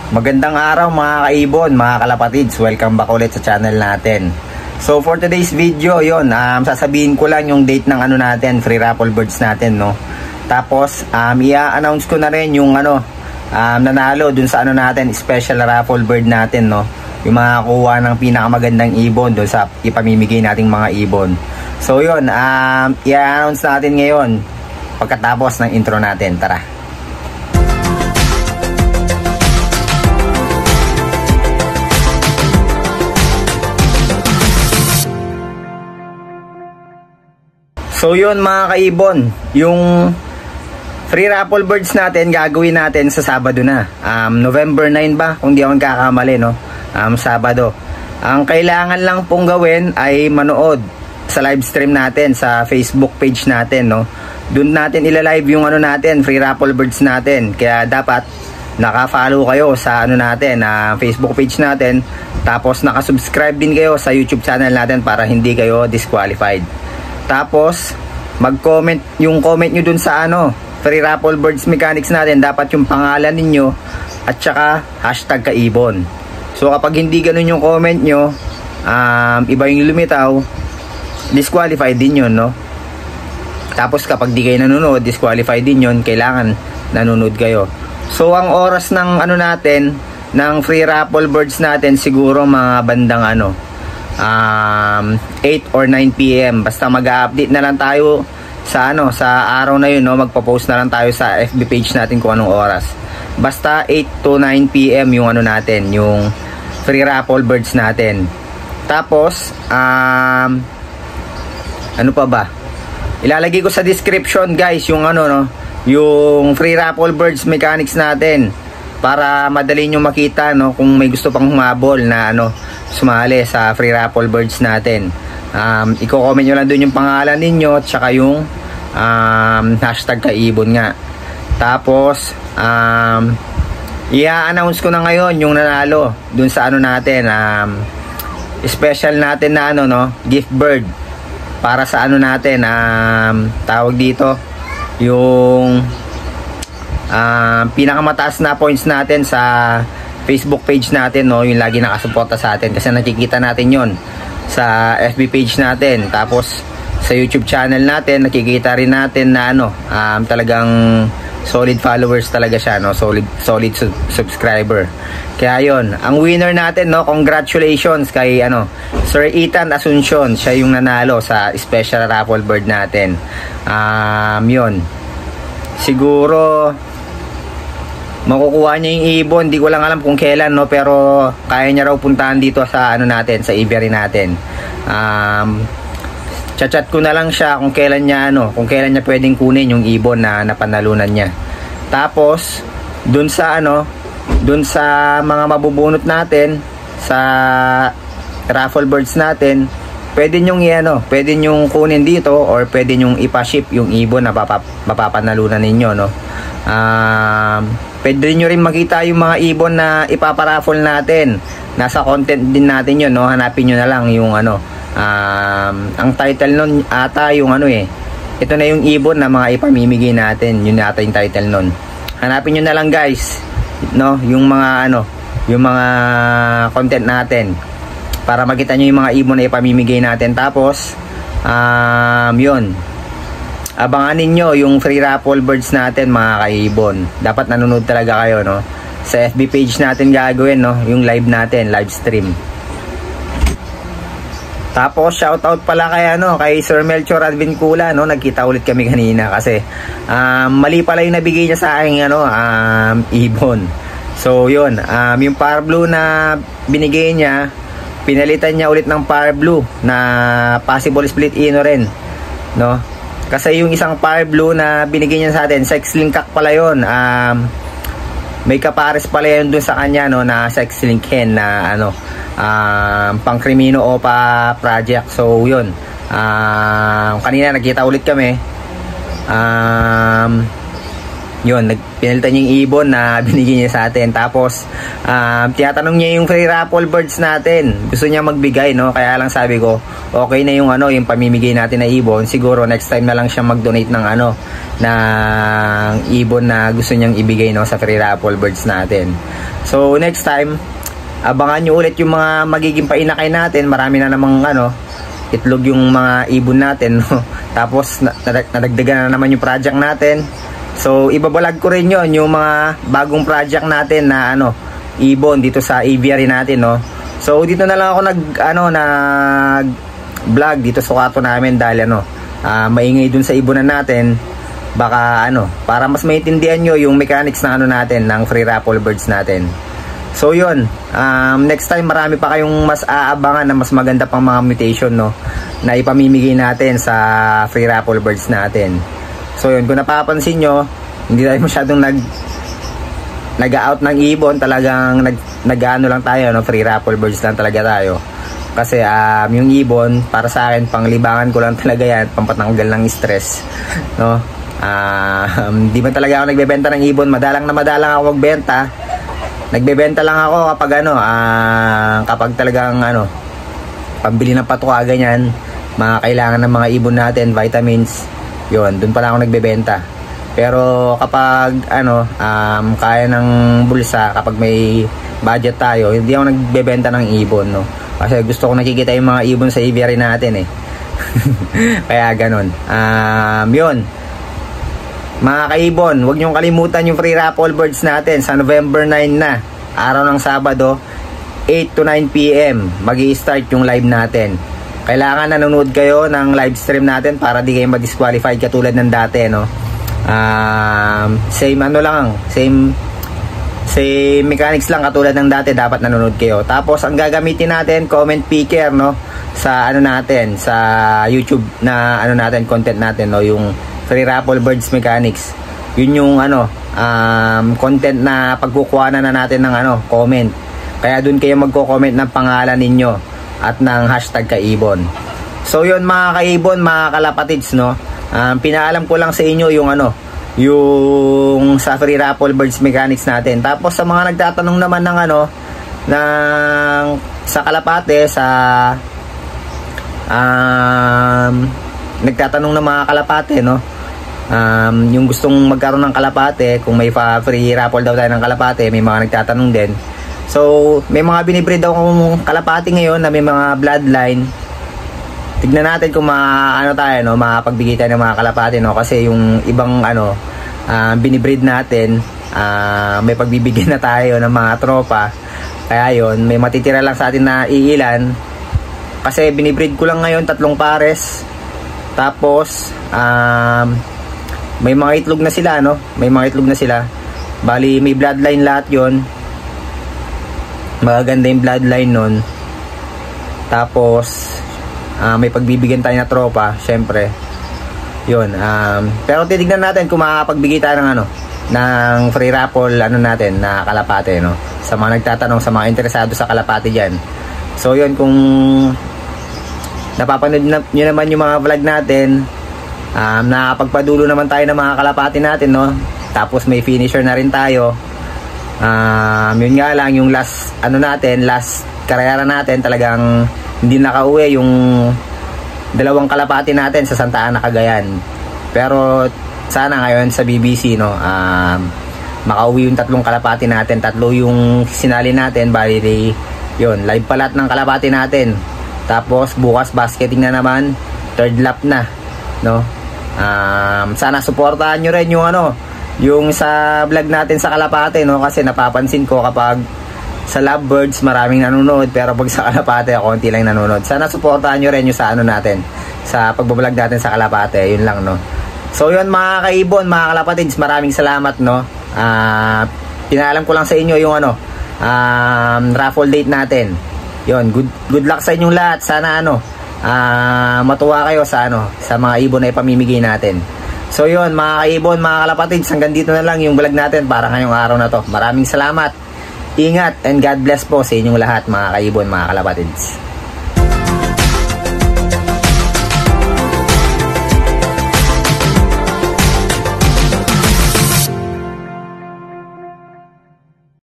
Magandang araw mga kaibon, mga kalapatids. Welcome back ulit sa channel natin. So for today's video, yon sasabihin ko lang yung date ng ano natin, free raffle birds natin, no. Tapos i-announce ko na rin yung nanalo dun sa ano natin, special raffle bird natin, no. Yung mga kuha ng pinakamagandang ibon dun sa ipamimigay nating mga ibon. So yon i-announce natin ngayon pagkatapos ng intro natin. Tara. So yun mga kaibon, yung free raffle birds natin gagawin natin sa Sabado na, November 9 ba kung di ako nagkakamali, no? Sabado. Ang kailangan lang pong gawin ay manood sa live stream natin sa Facebook page natin, no? Doon natin ilalive yung ano natin, free raffle birds natin. Kaya dapat naka-follow kayo sa ano natin, Facebook page natin. Tapos naka-subscribe din kayo sa YouTube channel natin para hindi kayo disqualified. Tapos mag-comment, yung comment nyo dun sa free raffle birds mechanics natin, dapat yung pangalan ninyo at saka hashtag kaibon. So kapag hindi ganun yung comment nyo, iba yung lumitaw, disqualified din yun, no? Tapos kapag di kayo nanonood, disqualified din yun, kailangan nanonood kayo. So ang oras ng ano natin, ng free raffle birds natin, siguro mga bandang 8 or 9 PM. Basta mag-update na lang tayo sa sa araw na yun, no? Magpo-post na lang tayo sa FB page natin kung anong oras. Basta 8 to 9 PM yung ano natin, yung free raffle birds natin. Tapos ano pa ba? Ilalagay ko sa description, guys, yung yung free raffle birds mechanics natin para madali nyo makita, no, kung may gusto pang humabol na sumali sa free raffle birds natin. I-comment nyo lang dun yung pangalan ninyo at saka yung hashtag kaibon nga. Tapos i-announce ko na ngayon yung nanalo dun sa natin, special natin na gift bird para sa natin, tawag dito yung pinakamataas na points natin sa Facebook page natin, no, yung lagi nakasuporta sa atin kasi nakikita natin yon sa FB page natin. Tapos sa YouTube channel natin nakikita rin natin na talagang solid followers talaga siya, no, solid subscriber. Kaya yon, ang winner natin, no, congratulations kay Sir Ethan Asuncion. Siya yung nanalo sa special raffle bird natin. Yon, siguro makukuha niya yung ibon, di ko lang alam kung kailan, no, pero kaya niya raw puntahan dito sa natin, sa aviary natin. Chat ko na lang siya kung kailan niya pwedeng kunin yung ibon na napanalunan niya. Tapos dun sa mga mabubunot natin sa raffle birds natin, pwede nyong kunin dito or pwede nyong ipa-ship yung ibon na mapapanalunan ninyo, no. Pwede nyo rin makita yung mga ibon na ipaparaffle natin. Nasa content din natin yun, no. Hanapin nyo na lang yung ang title nun ata yung ito na yung ibon na mga ipamimigay natin. Yun ata yung title nun. Hanapin nyo na lang, guys, no, yung mga yung mga content natin para makita nyo yung mga ibon na ipamimigay natin. Tapos yun, abangan ninyo yung free raffle birds natin, mga kaibon. Dapat nanonood talaga kayo, no. Sa FB page natin gagawin, no, yung live natin, live stream. Tapos shoutout pala kay Sir Melchor Advincula, no. Nagkita ulit kami kanina kasi mali pala yung nabigay niya sa aking ibon. So yun, yung Power Blue na binigay niya, pinalitan niya ulit ng Power Blue na possible split ino rin, no. Kasi yung isang Power Blue na binigay niya sa atin, sex link cock pala yun. May kapares pala yun dun sa kanya, no, na sex link hen na pang Crimino Opa project. So yun, kanina nagkita ulit kami. Yun, pinalitan niya yung ibon na binigay niya sa atin. Tapos tinatanong niya yung free raffle birds natin, gusto niya magbigay, no. Kaya lang sabi ko, okay na yung yung pamimigay natin na ibon. Siguro next time na lang siya mag-donate ng ng ibon na gusto niyang ibigay, no, sa free raffle birds natin. So next time, abangan nyo ulit yung mga magiging painakay natin. Marami na namang itlog yung mga ibon natin, no? Tapos nadagdagan na naman yung project natin. So ibabalag ko rin yon yung mga bagong project natin na ibon dito sa aviary natin, no? So dito na lang ako nag vlog dito sa kwarto namin dahil maingay dun sa ibonan natin. Baka para mas maintindihan nyo yung mechanics ng natin, ng free raffle birds natin. So yun, next time marami pa kayong mas aabangan na mas maganda pang mga mutation, no, na ipamimigay natin sa free raffle birds natin. So yun, kung napapansin nyo, hindi tayo masyadong nag-out ng ibon. Talagang nag-ano lang tayo, no, free raffle birds lang talaga tayo. Kasi yung ibon para sa akin, panglibangan ko lang talaga yan, pampatanggal ng stress, no. Di man talaga ako nagbebenta ng ibon. Madalang ako magbenta. Nagbebenta lang ako kapag kapag talagang pambili ng patuka, ganyan, mga kailangan ng mga ibon natin, vitamins, yun, dun pa lang ako nagbebenta. Pero kapag kaya ng bulsa, kapag may budget tayo, hindi ako nagbebenta ng ibon, no, kasi gusto ko nakikita yung mga ibon sa aviary natin, kaya ganun. Yun mga kaibon, huwag niyong kalimutan yung free raffle birds natin sa November 9 na, araw ng Sabado, 8 to 9 PM magi-start yung live natin. Kailangan nanonood kayo ng live stream natin para di kayo ma-disqualified katulad ng dati, no. Same mechanics lang katulad ng dati, dapat nanonood kayo. Tapos ang gagamitin natin, comment picker, no, sa natin, sa YouTube na natin, content natin, no, yung free raffle birds mechanics. Yun yung content na pagkukuha na natin ng comment. Kaya dun kayo magko-comment ng pangalan ninyo at ng hashtag kaibon. So yun mga kaibon, mga kalapatids, no, pinaalam ko lang sa inyo yung yung sa free raffle birds mechanics natin. Tapos sa mga nagtatanong naman ng sa kalapate, nagtatanong ng mga kalapate, no, yung gustong magkaroon ng kalapate, kung may free raffle daw tayo ng kalapate, may mga nagtatanong din. So may mga binibreed daw kong kalapate ngayon na may mga bloodline. Tignan natin kung tayo, no, makapagbigay tayo ng mga kalapate, no, kasi yung ibang binibreed natin, may pagbibigyan na tayo ng mga tropa. Kaya yun, may matitira lang sa atin na iilan, kasi binibreed ko lang ngayon 3 pares. Tapos may mga itlog na sila, no? May mga itlog na sila. Bali, may bloodline lahat yon. Magaganda yung bloodline nun. Tapos may pagbibigyan tayo na tropa, syempre. Yun. Pero titignan natin kung makakapagbigay tayo ng ng free raffle natin na kalapate, no? Sa mga nagtatanong, sa mga interesado sa kalapate dyan. So yun, kung napapanood nyo naman yung mga vlog natin, nakapagpadulo naman tayo ng mga kalapati natin, no? Tapos may finisher na rin tayo. Yun nga lang, yung last last karera natin, talagang hindi nakauwi yung 2 kalapati natin sa Santa Ana, Cagayan. Pero sana ngayon sa BBC, no, makauwi yung 3 kalapati natin. 3 yung sinali natin, bali yun, live pa lahat ng kalapati natin. Tapos bukas basketing na naman, 3rd lap na, no. Sana suportahan nyo rin yung sa vlog natin sa kalapate, no, kasi napapansin ko kapag sa lovebirds maraming nanonood, pero pag sa kalapate konti lang nanonood. Sana suportahan nyo rin yung sa natin, sa pagbablog natin sa kalapate. Yun lang, no. So yun mga kaibon, mga kalapatids, maraming salamat, no. Pinaalam ko lang sa inyo yung raffle date natin. Yun, good luck sa inyong lahat. Sana matuwa kayo sa mga ibon na ipamimigay natin. So yun mga kaibon, mga kalapatids, hanggang dito na lang yung vlog natin para ngayong araw na to. Maraming salamat, ingat, and God bless po sa inyong lahat mga kaibon, mga kalapatids.